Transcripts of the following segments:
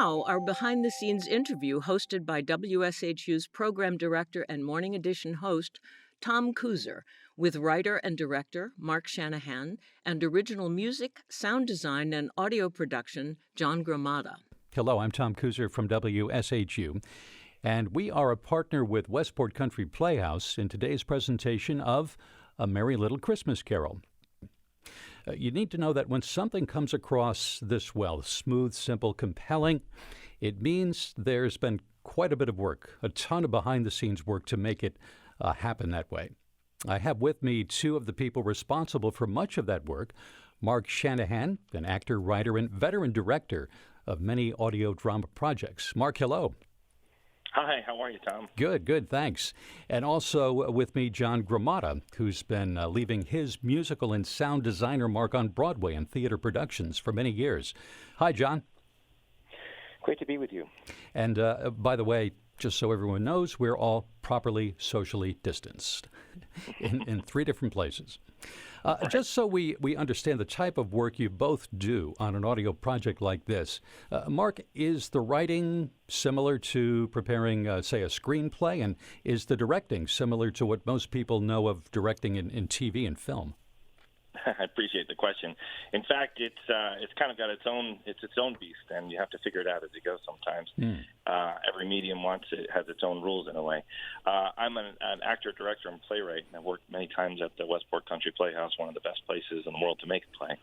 now, our behind-the-scenes interview hosted by WSHU's program director and Morning Edition host, Tom Kuser, with writer and director Mark Shanahan and original music, sound design, and audio production, John Gromada. Hello, I'm Tom Kuser from WSHU, and we are a partner with Westport Country Playhouse in today's presentation of A Merry Little Christmas Carol. You need to know that when something comes across this well, smooth, simple, compelling, it means there's been quite a bit of work, a ton of behind-the-scenes work to make it happen that way. I have with me two of the people responsible for much of that work. Mark Shanahan, an actor, writer, and veteran director of many audio drama projects. Mark, hello. Hi, how are you, Tom? Good, thanks. And also with me, John Gromada, who's been leaving his musical and sound designer mark on Broadway and theater productions for many years. Hi, John. Great to be with you. And by the way, just so everyone knows, we're all properly socially distanced in three different places. Just so we understand the type of work you both do on an audio project like this, Mark, is the writing similar to preparing, say, a screenplay? And is the directing similar to what most people know of directing in TV and film? I appreciate the question. In fact, it's kind of got its own beast, and you have to figure it out as you go sometimes. Every medium has its own rules in a way. I'm an actor, director, and playwright, and I've worked many times at the Westport Country Playhouse, one of the best places in the world to make a play.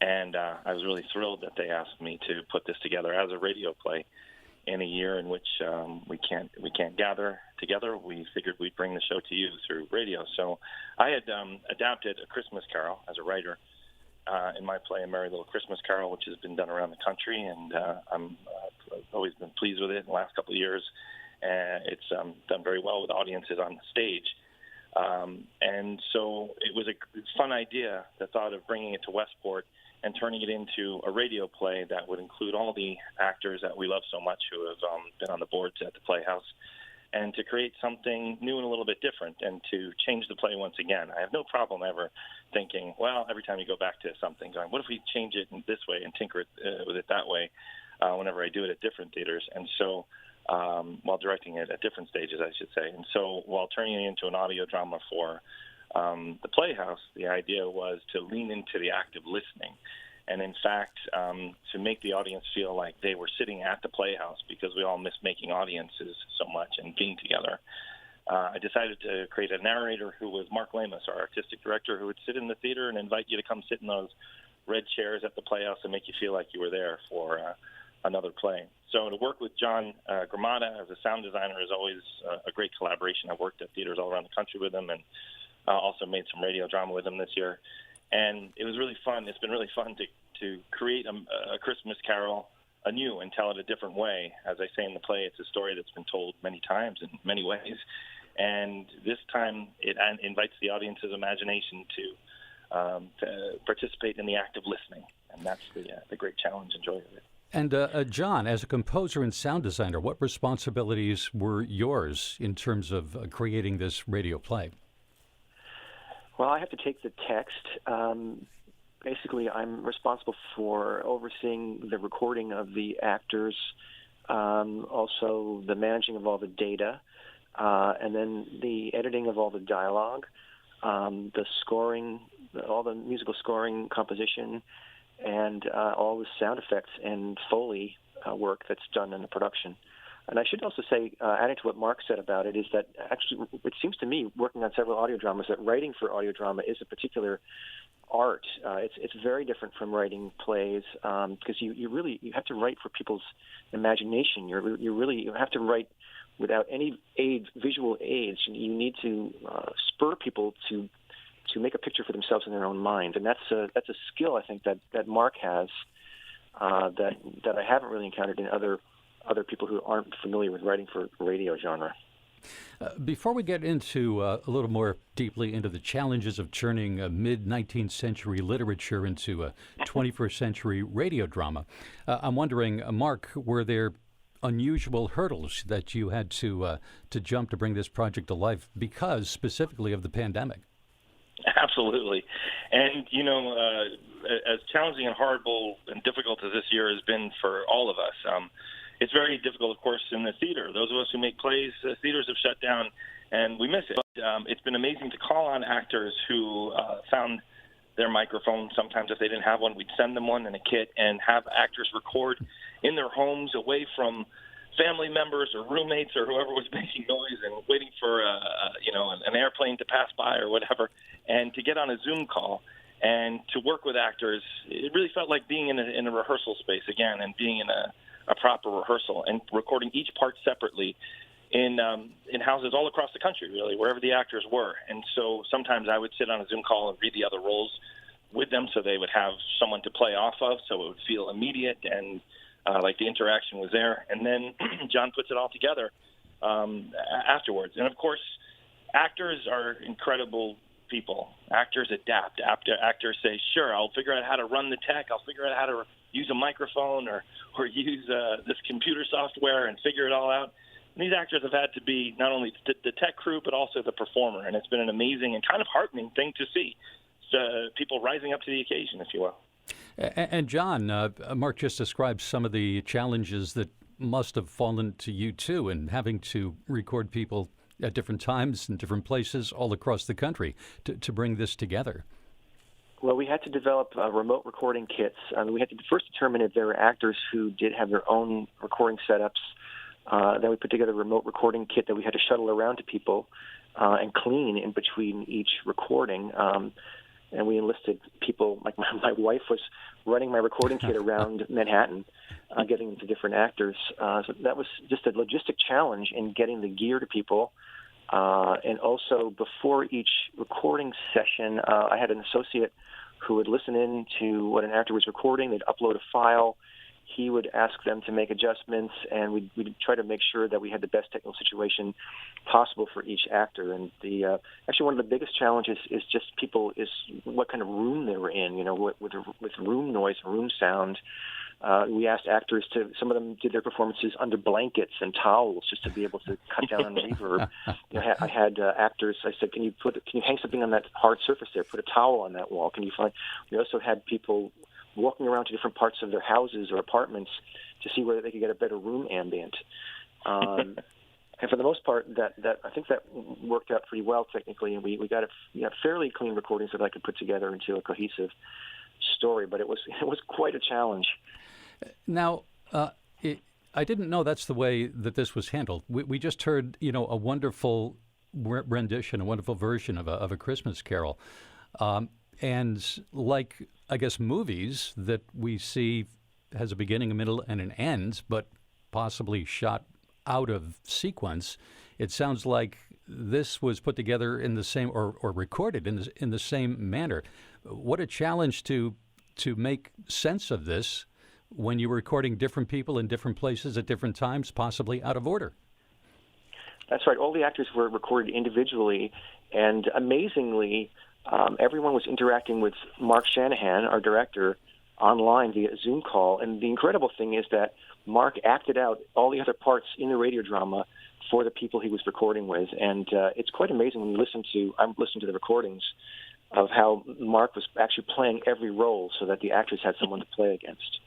And I was really thrilled that they asked me to put this together as a radio play in a year in which we can't gather together. We figured we'd bring the show to you through radio. So I had adapted A Christmas Carol as a writer in my play, A Merry Little Christmas Carol, which has been done around the country, and I've always been pleased with it in the last couple of years. It's done very well with audiences on the stage. And so it was a fun idea, the thought of bringing it to Westport and turning it into a radio play that would include all the actors that we love so much who have been on the boards at the Playhouse, and to create something new and a little bit different and to change the play once again. I have no problem ever thinking, well, every time you go back to something, going, what if we change it in this way and tinker it with it that way whenever I do it at different theaters. And so while directing it at different stages, I should say. And so while turning it into an audio drama for the Playhouse, the idea was to lean into the act of listening, and in fact, to make the audience feel like they were sitting at the Playhouse, because we all miss making audiences so much and being together. I decided to create a narrator who was Mark Lamus, our artistic director, who would sit in the theater and invite you to come sit in those red chairs at the Playhouse and make you feel like you were there for another play. So to work with John Gromada as a sound designer is always a great collaboration. I've worked at theaters all around the country with him, and also made some radio drama with him this year. And it was really fun. It's been really fun to create a Christmas Carol anew and tell it a different way. As I say in the play, it's a story that's been told many times in many ways. And this time it invites the audience's imagination to participate in the act of listening. And that's the great challenge and joy of it. And John, as a composer and sound designer, what responsibilities were yours in terms of creating this radio play? Well, I have to take the text. Basically, I'm responsible for overseeing the recording of the actors, also the managing of all the data, and then the editing of all the dialogue, the scoring, all the musical scoring, composition, and all the sound effects and Foley work that's done in the production. And I should also say, adding to what Mark said about it, is that actually it seems to me, working on several audio dramas, that writing for audio drama is a particular art. It's very different from writing plays, because you have to write for people's imagination. You have to write without any visual aids. You need to spur people to make a picture for themselves in their own mind, and that's a skill I think that Mark has that I haven't really encountered in other people who aren't familiar with writing for radio genre. Before we get into a little more deeply into the challenges of turning mid-19th century literature into a 21st century radio drama, I'm wondering, Mark, were there unusual hurdles that you had to jump to bring this project to life because specifically of the pandemic? Absolutely. And, as challenging and horrible and difficult as this year has been for all of us, it's very difficult, of course, in the theater. Those of us who make plays, theaters have shut down, and we miss it. But it's been amazing to call on actors who found their microphone. Sometimes if they didn't have one, we'd send them one in a kit and have actors record in their homes away from family members or roommates or whoever was making noise and waiting for an airplane to pass by or whatever, and to get on a Zoom call and to work with actors. It really felt like being in a rehearsal space again, and being in a proper rehearsal and recording each part separately in houses all across the country, really, wherever the actors were. And so sometimes I would sit on a Zoom call and read the other roles with them, so they would have someone to play off of, so it would feel immediate and like the interaction was there. And then John puts it all together afterwards. And of course, actors are incredible people. Actors adapt. Actors say, sure, I'll figure out how to run the tech. I'll figure out how to use a microphone or use this computer software and figure it all out. And these actors have had to be not only the tech crew, but also the performer. And it's been an amazing and kind of heartening thing to see. People rising up to the occasion, if you will. And John, Mark just described some of the challenges that must have fallen to you, too, in having to record people at different times in different places all across the country to bring this together. Well, we had to develop remote recording kits. We had to first determine if there were actors who did have their own recording setups. Then we put together a remote recording kit that we had to shuttle around to people and clean in between each recording. And we enlisted people, like my wife was running my recording kit around Manhattan, getting them to different actors. So that was just a logistic challenge in getting the gear to people. And also, before each recording session, I had an associate who would listen in to what an actor was recording. They'd upload a file. He would ask them to make adjustments, and we'd try to make sure that we had the best technical situation possible for each actor. And actually one of the biggest challenges is what kind of room they were in, with room noise, room sound. We asked actors some of them did their performances under blankets and towels just to be able to cut down on reverb. I had actors, I said, can you hang something on that hard surface there? Put a towel on that wall. We also had people walking around to different parts of their houses or apartments to see whether they could get a better room ambient. And for the most part, that I think that worked out pretty well technically, and we got fairly clean recordings that I could put together into a cohesive story. But it was quite a challenge. Now, I didn't know that's the way that this was handled. We just heard, a wonderful rendition, a wonderful version of a Christmas Carol. And like, I guess, movies that we see has a beginning, a middle, and an end, but possibly shot out of sequence, it sounds like this was put together in the same, or recorded in the same manner. What a challenge to make sense of this when you were recording different people in different places at different times, possibly out of order. That's right. All the actors were recorded individually, and amazingly, everyone was interacting with Mark Shanahan, our director, online via Zoom call. And the incredible thing is that Mark acted out all the other parts in the radio drama for the people he was recording with. And it's quite amazing when I'm listening to the recordings of how Mark was actually playing every role so that the actors had someone to play against.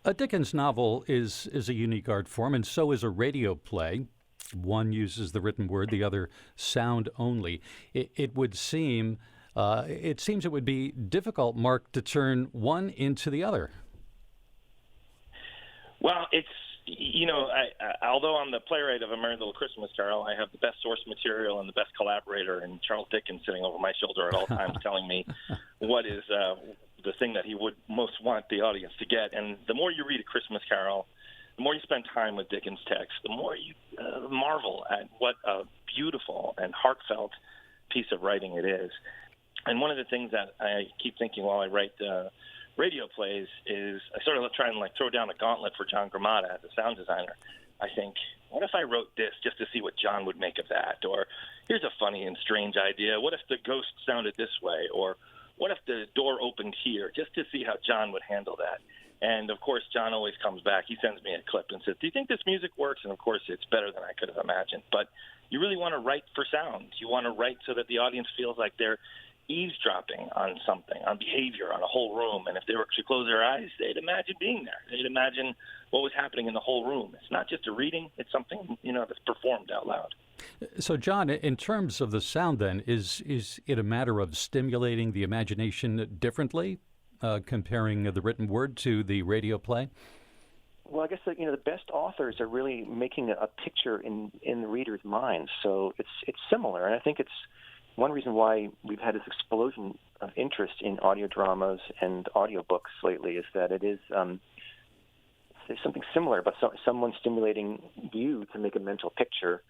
A Dickens novel is a unique art form, and so is a radio play. One uses the written word, the other sound only. It would seem... it seems it would be difficult, Mark, to turn one into the other. Well, it's, although I'm the playwright of A Merry Little Christmas Carol, I have the best source material and the best collaborator, and Charles Dickens sitting over my shoulder at all times telling me what is the thing that he would most want the audience to get. And the more you read A Christmas Carol, the more you spend time with Dickens' text, the more you marvel at what a beautiful and heartfelt piece of writing it is. And one of the things that I keep thinking while I write radio plays is I sort of try and throw down a gauntlet for John Gromada as a sound designer. I think, what if I wrote this just to see what John would make of that? Or here's a funny and strange idea. What if the ghost sounded this way? Or what if the door opened here? Just to see how John would handle that. And, of course, John always comes back. He sends me a clip and says, do you think this music works? And, of course, it's better than I could have imagined. But you really want to write for sound. You want to write so that the audience feels like they're eavesdropping on something, on behavior, on a whole room. And if they were to close their eyes, they'd imagine being there. They'd imagine what was happening in the whole room. It's not just a reading. It's something, that's performed out loud. So, John, in terms of the sound then, is it a matter of stimulating the imagination differently, comparing the written word to the radio play? Well, I guess the best authors are really making a picture in the reader's mind. So it's similar, and I think it's one reason why we've had this explosion of interest in audio dramas and audiobooks lately is that it is there's something similar about someone stimulating you to make a mental picture.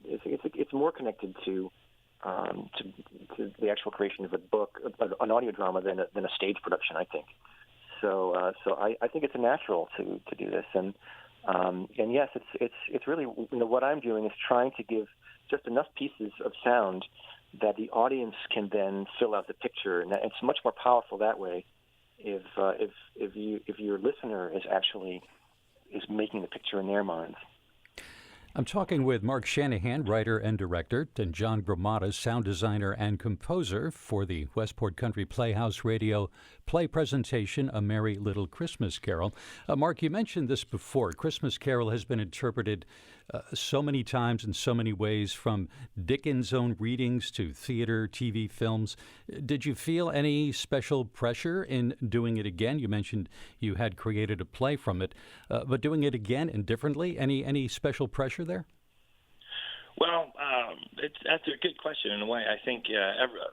It's more connected to the actual creation of a book, an audio drama, than a stage production, I think. So I think it's natural to do this, and yes, it's really what I'm doing is trying to give just enough pieces of sound that the audience can then fill out the picture, and it's much more powerful that way if your listener is making the picture in their minds. I'm talking with Mark Shanahan, writer and director, and John Gromada, sound designer and composer for the Westport Country Playhouse radio play presentation, A Merry Little Christmas Carol. Mark, you mentioned this before. Christmas Carol has been interpreted so many times in so many ways, from Dickens' own readings to theater, TV, films. Did you feel any special pressure in doing it again? You mentioned you had created a play from it, but doing it again and differently, any special pressure there? Well, that's a good question in a way. I think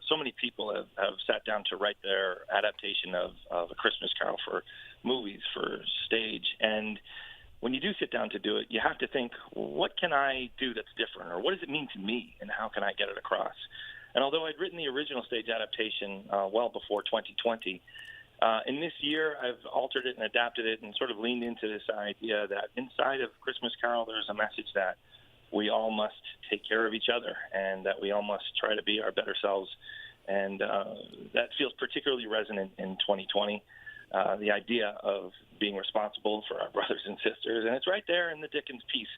so many people have sat down to write their adaptation of A Christmas Carol for movies, for stage, and when you do sit down to do it, you have to think, what can I do that's different, or what does it mean to me, and how can I get it across? And although I'd written the original stage adaptation well before 2020, in this year I've altered it and adapted it and sort of leaned into this idea that inside of Christmas Carol there's a message that we all must take care of each other and that we all must try to be our better selves. And that feels particularly resonant in 2020. The idea of being responsible for our brothers and sisters, and it's right there in the Dickens piece.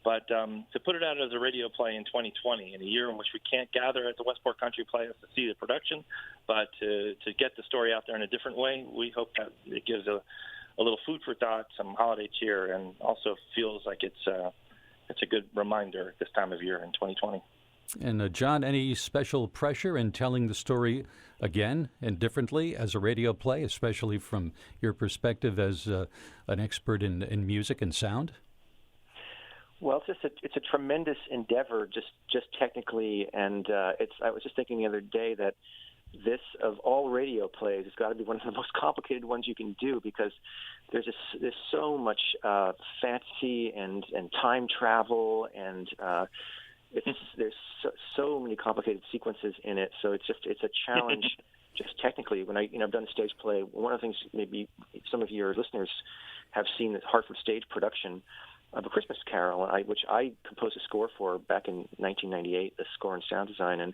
But to put it out as a radio play in 2020, in a year in which we can't gather at the Westport Country Playhouse to see the production, but to get the story out there in a different way, we hope that it gives a little food for thought, some holiday cheer, and also feels like it's a good reminder this time of year in 2020. And John, any special pressure in telling the story again and differently as a radio play, especially from your perspective as an expert in music and sound? Well, it's a tremendous endeavor, just technically, and I was just thinking the other day that this, of all radio plays, has got to be one of the most complicated ones you can do, because there's so much fantasy and time travel, and there's so many complicated sequences in it. So it's a challenge just technically. When I've done a stage play, one of the things maybe some of your listeners have seen the Hartford stage production of A Christmas Carol, which I composed a score for back in 1998, the score and sound design, and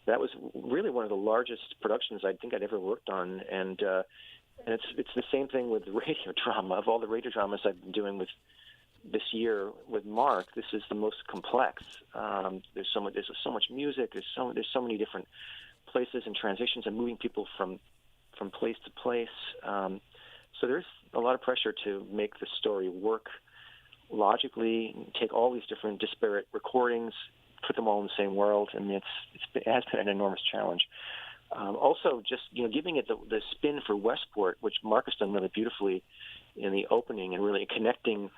that was really one of the largest productions I think I'd ever worked on. And it's the same thing with radio drama. Of all the radio dramas I've been doing with this year with Mark, this is the most complex. There's so much music. There's so many different places and transitions and moving people from place to place. So there's a lot of pressure to make the story work logically, take all these different disparate recordings, put them all in the same world. I mean, it has been an enormous challenge. Also, just giving it the spin for Westport, which Mark has done really beautifully in the opening, and really connecting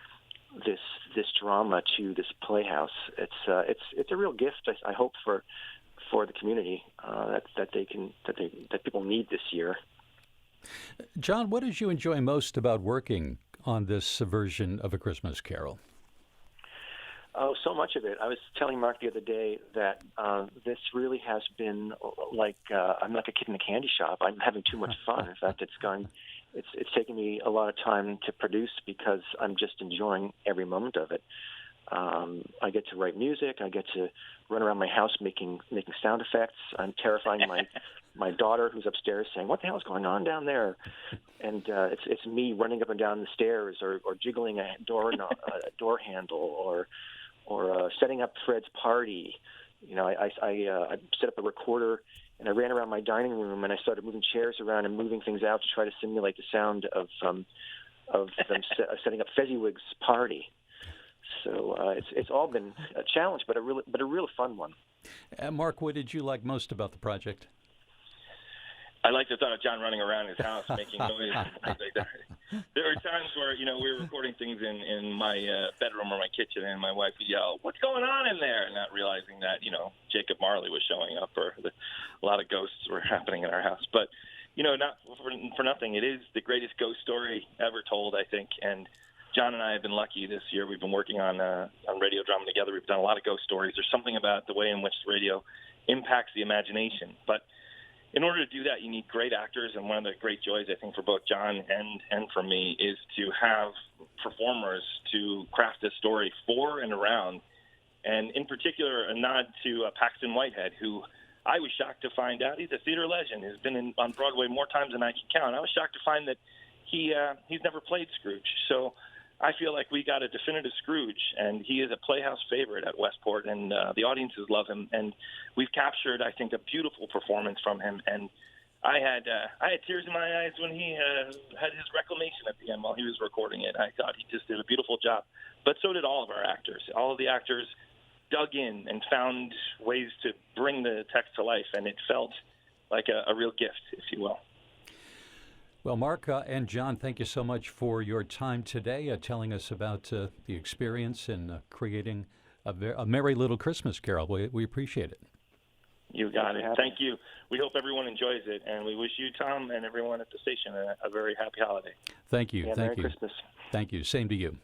this drama to this playhouse. It's a real gift, I hope, for the community that people need this year. John, what did you enjoy most about working on this version of A Christmas Carol? Oh, so much of it. I was telling Mark the other day that this really has been like I'm like a kid in a candy shop. I'm having too much fun. In fact, it's taken me a lot of time to produce because I'm just enjoying every moment of it. I get to write music. I get to run around my house making sound effects. I'm terrifying my daughter, who's upstairs, saying, "What the hell is going on down there?" And it's me running up and down the stairs, or jiggling a door handle, or setting up Fred's party. I set up a recorder and I ran around my dining room and I started moving chairs around and moving things out to try to simulate the sound of them setting up Fezziwig's party. So it's all been a challenge, but a real fun one. Mark, what did you like most about the project? I like the thought of John running around his house making noise and things like that. There were times where, we were recording things in my bedroom or my kitchen, and my wife would yell, "What's going on in there?" And not realizing that, Jacob Marley was showing up, or a lot of ghosts were happening in our house. But, not for nothing, it is the greatest ghost story ever told, I think. And John and I have been lucky this year. We've been working on radio drama together. We've done a lot of ghost stories. There's something about the way in which radio impacts the imagination. But in order to do that, you need great actors, and one of the great joys, I think, for both John and for me is to have performers to craft this story for and around, and in particular, a nod to Paxton Whitehead, who I was shocked to find out he's a theater legend. He's been on Broadway more times than I can count. I was shocked to find that he's never played Scrooge. So I feel like we got a definitive Scrooge, and he is a Playhouse favorite at Westport, and the audiences love him. And we've captured, I think, a beautiful performance from him. And I had tears in my eyes when he had his reclamation at the end while he was recording it. I thought he just did a beautiful job. But so did all of our actors. All of the actors dug in and found ways to bring the text to life, and it felt like a real gift, if you will. Well, Mark and John, thank you so much for your time today, telling us about the experience in creating a Merry Little Christmas Carol. We appreciate it. You got it. Thank you. We hope everyone enjoys it, and we wish you, Tom, and everyone at the station a very happy holiday. Thank you. Yeah, Thank Merry you. Christmas. Thank you. Same to you.